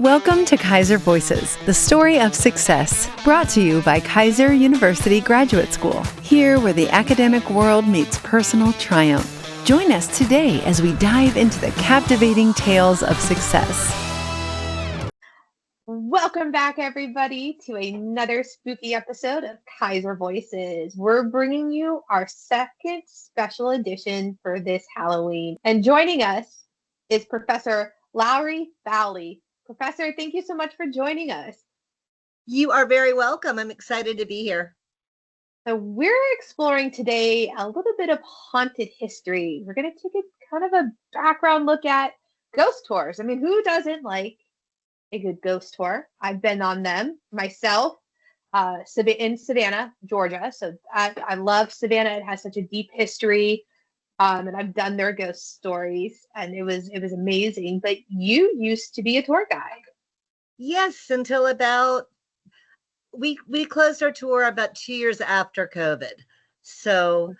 Welcome to Keiser Voices, the story of success, brought to you by Keiser University Graduate School, here where the academic world meets personal triumph. Join us today as we dive into the captivating tales of success. Welcome back, everybody, to another spooky episode of Keiser Voices. We're bringing you our second special edition for this Halloween. And joining us is Professor Lowrie Fawley. Professor, thank you so much for joining us. You are very welcome. I'm excited to be here. So we're exploring today a little bit of haunted history. We're going to take kind of a background look at ghost tours. I mean, who doesn't like a good ghost tour? I've been on them myself in Savannah, Georgia. So I love Savannah. It has such a deep history. And I've done their ghost stories, and it was amazing. But you used to be a tour guide. Yes, until about we closed our tour about 2 years after COVID. So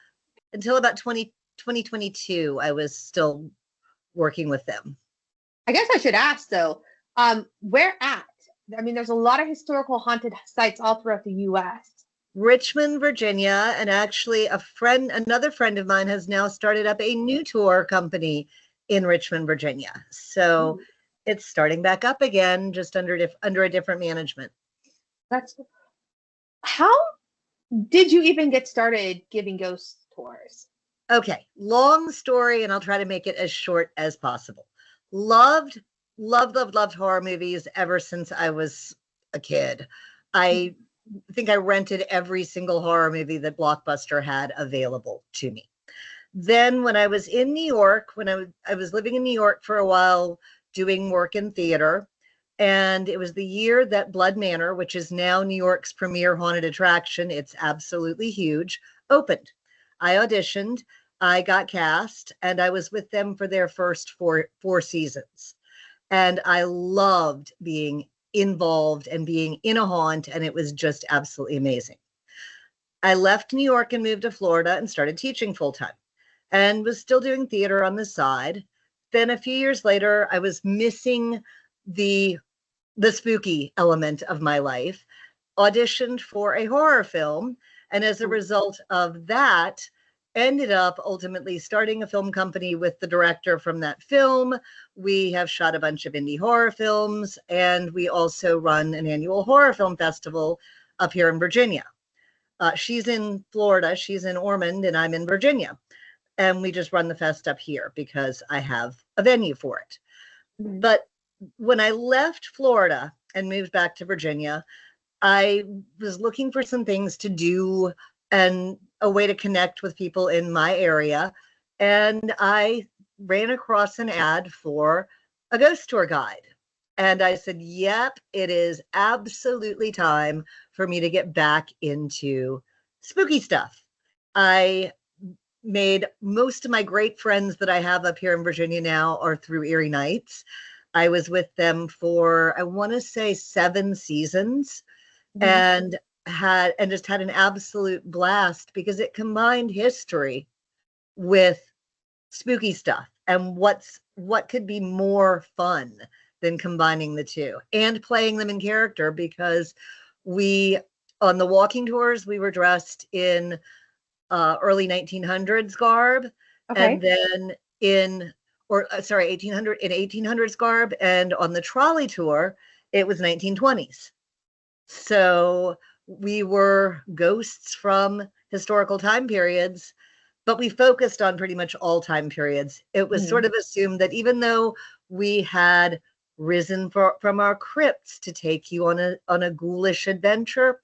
until about 2022, I was still working with them. I guess I should ask though, where at? I mean, there's a lot of historical haunted sites all throughout the U.S. Richmond, Virginia, and actually another friend of mine has now started up a new tour company in Richmond, Virginia. So it's starting back up again, just under a different management. How did you even get started giving ghost tours? Okay, long story, and I'll try to make it as short as possible. Loved horror movies ever since I was a kid. I think I rented every single horror movie that Blockbuster had available to me. Then when I was in New York, when I was living in New York for a while doing work in theater, and it was the year that Blood Manor, which is now New York's premier haunted attraction, it's absolutely huge, opened. I auditioned, I got cast, and I was with them for their first four seasons. And I loved being involved and being in a haunt, and it was just absolutely amazing. I left New York and moved to Florida and started teaching full-time and was still doing theater on the side. Then a few years later, I was missing the spooky element of my life, auditioned for a horror film, and as a result of that, ended up ultimately starting a film company with the director from that film. We have shot a bunch of indie horror films, and we also run an annual horror film festival up here in Virginia. She's in Florida, she's in Ormond, and I'm in Virginia. And we just run the fest up here because I have a venue for it. But when I left Florida and moved back to Virginia, I was looking for some things to do and a way to connect with people in my area. And I ran across an ad for a ghost tour guide. And I said, yep, it is absolutely time for me to get back into spooky stuff. I made most of my great friends that I have up here in Virginia now are through Eerie Nights. I was with them for, I want to say 7 seasons. And just had an absolute blast because it combined history with spooky stuff. And what could be more fun than combining the two and playing them in character, because on the walking tours, we were dressed in early 1900s garb, and then in 1800s garb, and on the trolley tour, it was 1920s. So we were ghosts from historical time periods, but we focused on pretty much all time periods. It was sort of assumed that even though we had risen from our crypts to take you on a ghoulish adventure,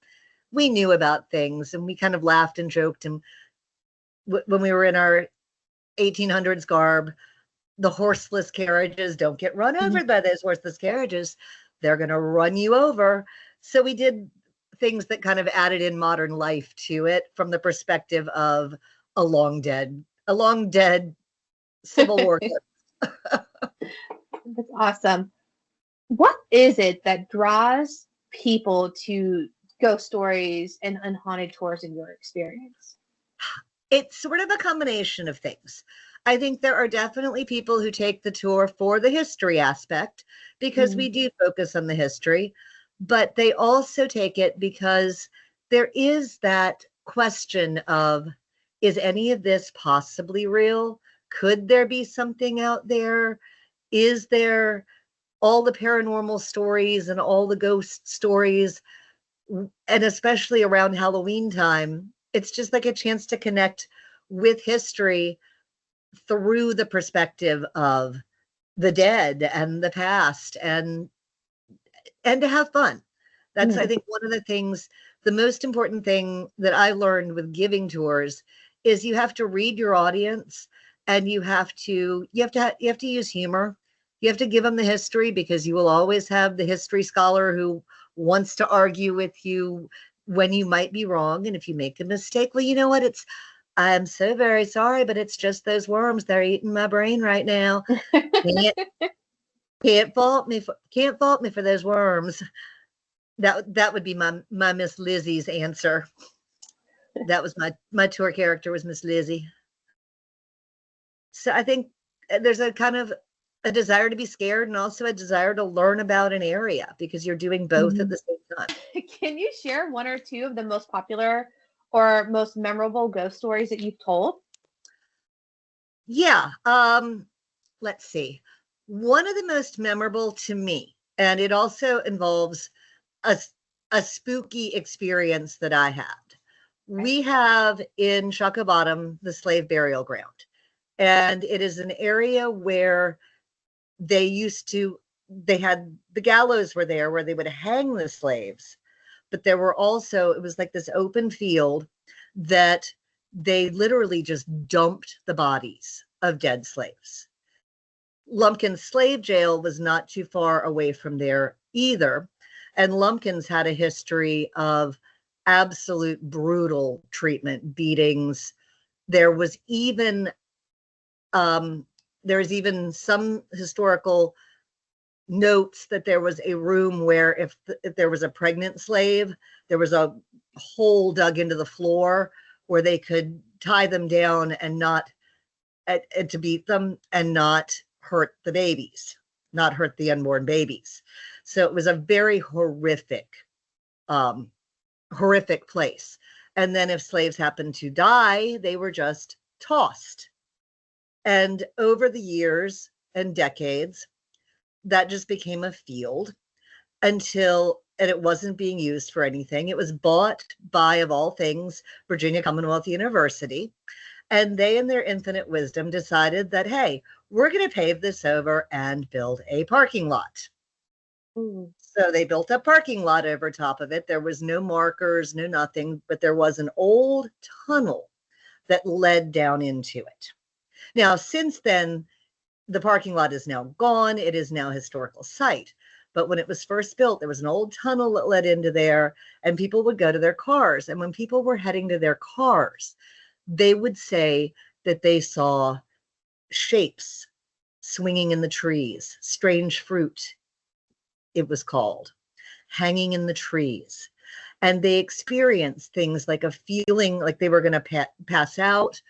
we knew about things, and we kind of laughed and joked. And when we were in our 1800s garb, the horseless carriages don't get run over by those horseless carriages. They're going to run you over. So we did things that kind of added in modern life to it from the perspective of a long dead Civil War. That's awesome. What is it that draws people to ghost stories and unhaunted tours in your experience? It's sort of a combination of things. I think there are definitely people who take the tour for the history aspect because we do focus on the history, but they also take it because there is that question of, is any of this possibly real? Could there be something out there? Is there all the paranormal stories and all the ghost stories? And especially around Halloween time, it's just like a chance to connect with history through the perspective of the dead and the past, and to have fun. That's I think one of the things, the most important thing that I learned with giving tours is you have to read your audience, and you have to use humor. You have to give them the history, because you will always have the history scholar who wants to argue with you when you might be wrong. And if you make a mistake, well, you know what? I'm so very sorry, but it's just those worms. They're eating my brain right now. Can't fault me for those worms. That would be my Miss Lizzie's answer. That was my tour character, was Miss Lizzie. So I think there's a kind of a desire to be scared, and also a desire to learn about an area, because you're doing both at the same time. Can you share one or two of the most popular or most memorable ghost stories that you've told? Yeah. Let's see. One of the most memorable to me, and it also involves a spooky experience that I had. We have in Shaka Bottom the slave burial ground, and it is an area where they had the gallows were there where they would hang the slaves, but there were also, it was like this open field that they literally just dumped the bodies of dead slaves. Lumpkin's slave jail was not too far away from there either. And Lumpkin's had a history of absolute brutal treatment, beatings. There was even some historical notes that there was a room where if there was a pregnant slave, there was a hole dug into the floor where they could tie them down and to beat them and not hurt the babies, not hurt the unborn babies. So it was a very horrific place. And then if slaves happened to die, they were just tossed. And over the years and decades, that just became a field and it wasn't being used for anything. It was bought by, of all things, Virginia Commonwealth University. And they, in their infinite wisdom, decided that, hey, we're going to pave this over and build a parking lot. So they built a parking lot over top of it. There was no markers, no nothing, but there was an old tunnel that led down into it. Now, since then, the parking lot is now gone. It is now a historical site. But when it was first built, there was an old tunnel that led into there, and people would go to their cars. And when people were heading to their cars, they would say that they saw shapes swinging in the trees, strange fruit, it was called, hanging in the trees. And they experienced things like a feeling like they were going to pass out.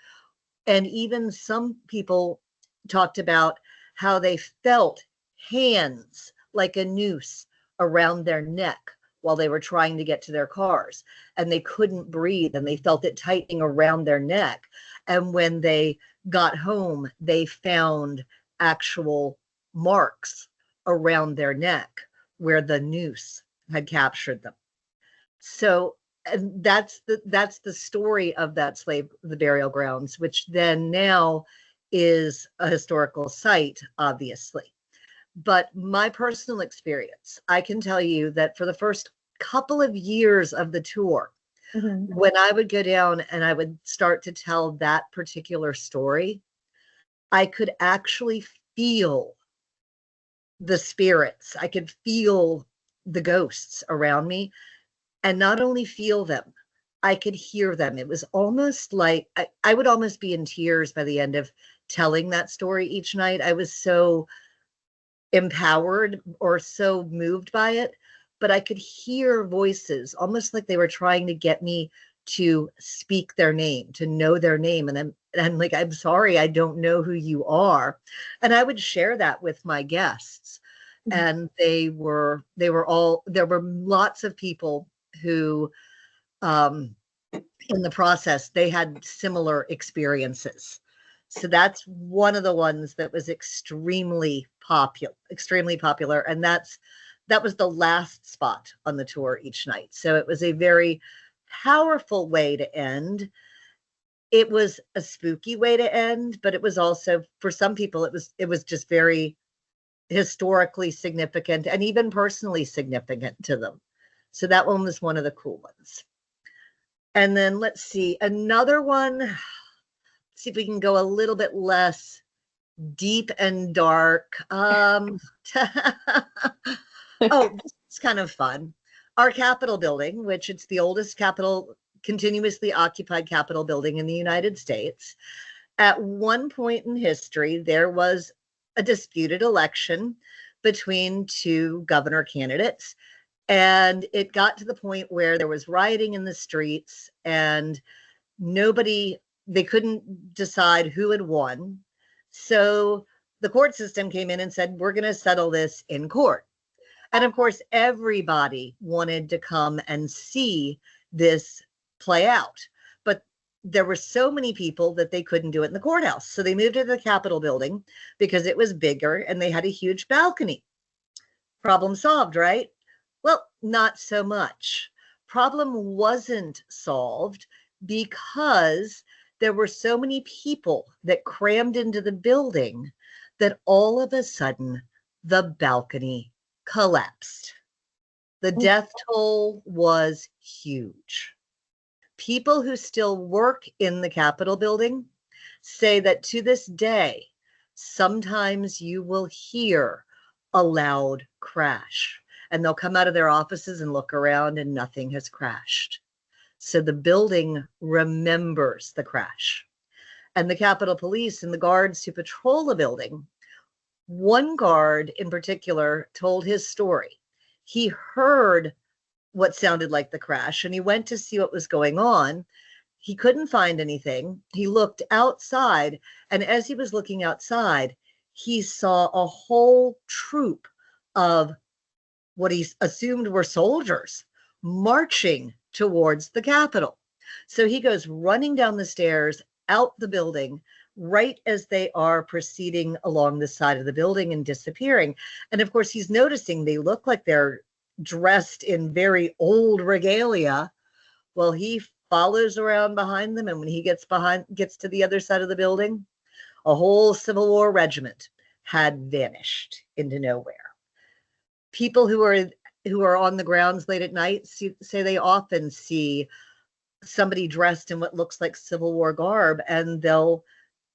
And even some people talked about how they felt hands like a noose around their neck while they were trying to get to their cars, and they couldn't breathe, and they felt it tightening around their neck. And when they got home, they found actual marks around their neck where the noose had captured them. So, and that's the story of that the burial grounds, which then now is a historical site, obviously. But my personal experience, I can tell you that for the first couple of years of the tour, when I would go down and I would start to tell that particular story, I could actually feel the spirits. I could feel the ghosts around me, and not only feel them, I could hear them. It was almost like I would almost be in tears by the end of telling that story each night. I was so empowered or so moved by it, but I could hear voices almost like they were trying to get me to speak their name, to know their name. And I'm like, I'm sorry, I don't know who you are. And I would share that with my guests. And there were lots of people who, in the process, they had similar experiences. So that's one of the ones that was extremely popular. And that was the last spot on the tour each night. So it was a very powerful way to end. It was a spooky way to end, but it was also, for some people, it was just very historically significant and even personally significant to them. So that one was one of the cool ones. And then let's see, another one. Let's see if we can go a little bit less deep and dark. Oh, this is kind of fun. Our Capitol building, which it's the oldest continuously occupied Capitol building in the United States. At one point in history, there was a disputed election between two governor candidates. And it got to the point where there was rioting in the streets and they couldn't decide who had won. So the court system came in and said, we're going to settle this in court. And of course, everybody wanted to come and see this play out. But there were so many people that they couldn't do it in the courthouse. So they moved to the Capitol building because it was bigger and they had a huge balcony. Problem solved, right? Well, not so much. Problem wasn't solved because there were so many people that crammed into the building that all of a sudden the balcony collapsed. The death toll was huge. People who still work in the Capitol building say that to this day, sometimes you will hear a loud crash and they'll come out of their offices and look around and nothing has crashed. So the building remembers the crash. And the Capitol Police and the guards who patrol the building, one guard in particular told his story. He heard what sounded like the crash and he went to see what was going on. He couldn't find anything. He looked outside, and as he was looking outside, he saw a whole troop of what he assumed were soldiers marching towards the Capitol. So he goes running down the stairs, out the building, right as they are proceeding along the side of the building and disappearing. And of course, he's noticing they look like they're dressed in very old regalia. Well, he follows around behind them, and when he gets to the other side of the building, a whole Civil War regiment had vanished into nowhere. People who are on the grounds late at night say they often see somebody dressed in what looks like Civil War garb, and they'll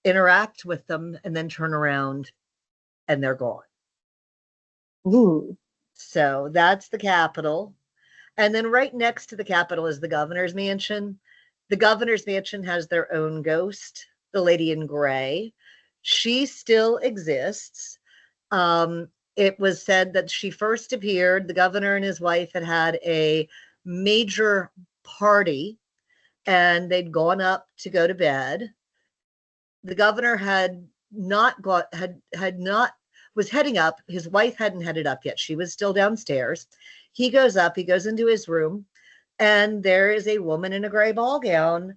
interact with them and then turn around and they're gone. Ooh. So that's the Capitol. And then right next to the Capitol is the governor's mansion. The governor's mansion has their own ghost, the lady in gray. She still exists. It was said that she first appeared, the governor and his wife had a major party and they'd gone up to go to bed. The governor was heading up. His wife hadn't headed up yet. She was still downstairs. He goes up, he goes into his room, and there is a woman in a gray ball gown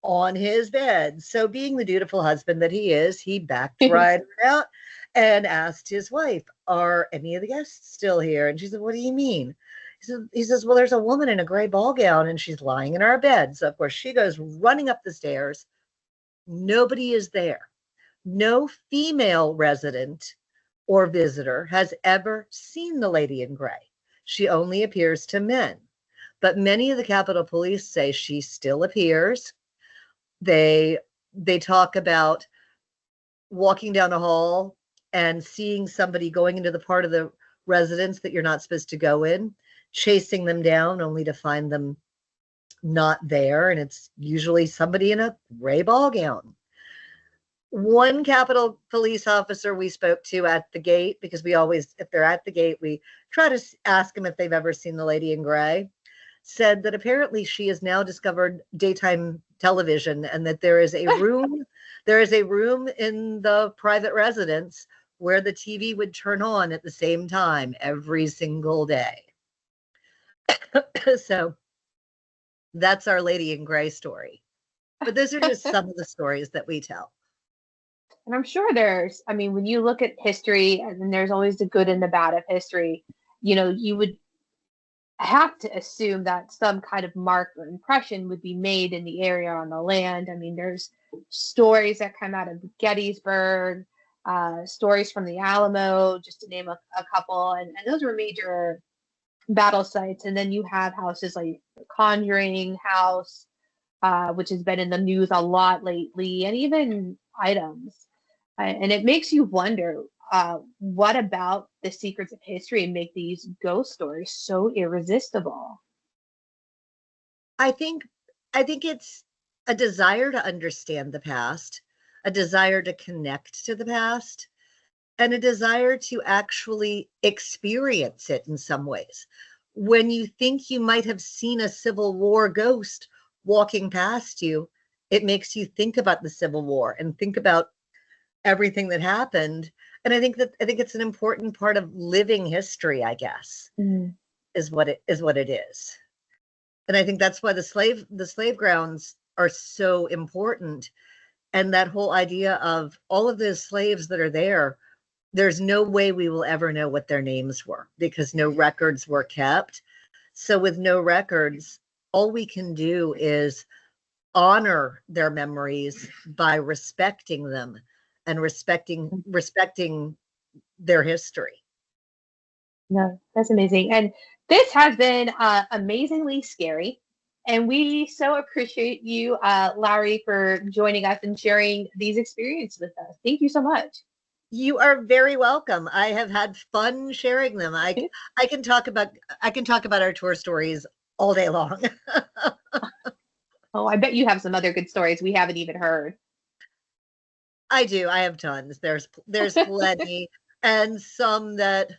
on his bed. So being the dutiful husband that he is, he backed right out and asked his wife, are any of the guests still here? And she said, what do you mean? He says, well, there's a woman in a gray ball gown and she's lying in our bed. So of course she goes running up the stairs. Nobody is there. No female resident or visitor has ever seen the lady in gray. She only appears to men. But many of the Capitol Police say she still appears. They talk about walking down a hall and seeing somebody going into the part of the residence that you're not supposed to go in, chasing them down only to find them not there. And it's usually somebody in a gray ball gown. One Capitol Police officer we spoke to at the gate, because we always, if they're at the gate, we try to ask them if they've ever seen the lady in gray. said that apparently she has now discovered daytime television, and that there is a room in the private residence where the TV would turn on at the same time every single day. So that's our Lady in Gray story. But those are just some of the stories that we tell. And I'm sure when you look at history, and there's always the good and the bad of history, you would have to assume that some kind of mark or impression would be made in the area, on the land. I mean, there's stories that come out of Gettysburg, stories from the Alamo, just to name a couple. And those were major battle sites. And then you have houses like the Conjuring House, which has been in the news a lot lately, and even items. And it makes you wonder, what about the secrets of history make these ghost stories so irresistible? I think it's a desire to understand the past, a desire to connect to the past, and a desire to actually experience it in some ways. When you think you might have seen a Civil War ghost walking past you, it makes you think about the Civil War and think about everything that happened. And I think it's an important part of living history, I guess, is what it is. And I think that's why the slave grounds are so important. And that whole idea of all of those slaves that are there, there's no way we will ever know what their names were, because no records were kept. So with no records, all we can do is honor their memories by respecting them and respecting their history. No, that's amazing. And this has been amazingly scary. And we so appreciate you, Lowrie, for joining us and sharing these experiences with us. Thank you so much. You are very welcome. I have had fun sharing them. I can talk about our tour stories all day long. Oh, I bet you have some other good stories we haven't even heard. I do. I have tons. There's plenty, and some that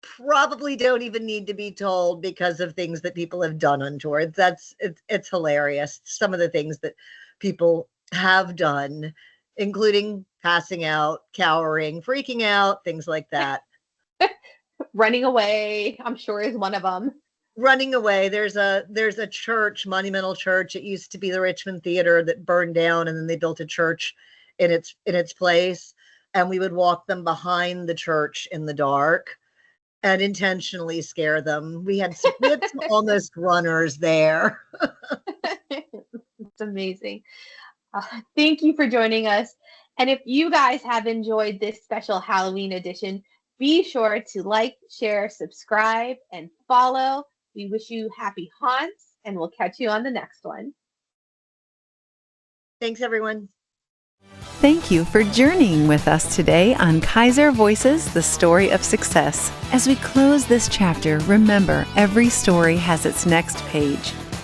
probably don't even need to be told because of things that people have done on tour. It's hilarious. Some of the things that people have done, including passing out, cowering, freaking out, things like that. Running away, I'm sure, is one of them. Running away. There's a church, monumental church. It used to be the Richmond Theater that burned down, and then they built a church in its place. And we would walk them behind the church in the dark and intentionally scare them. We had some almost runners there. It's amazing. Thank you for joining us. And if you guys have enjoyed this special Halloween edition, be sure to like, share, subscribe, and follow. We wish you happy haunts, and we'll catch you on the next one. Thanks, everyone. Thank you for journeying with us today on Keiser Voices, the Story of Success. As we close this chapter, remember, every story has its next page.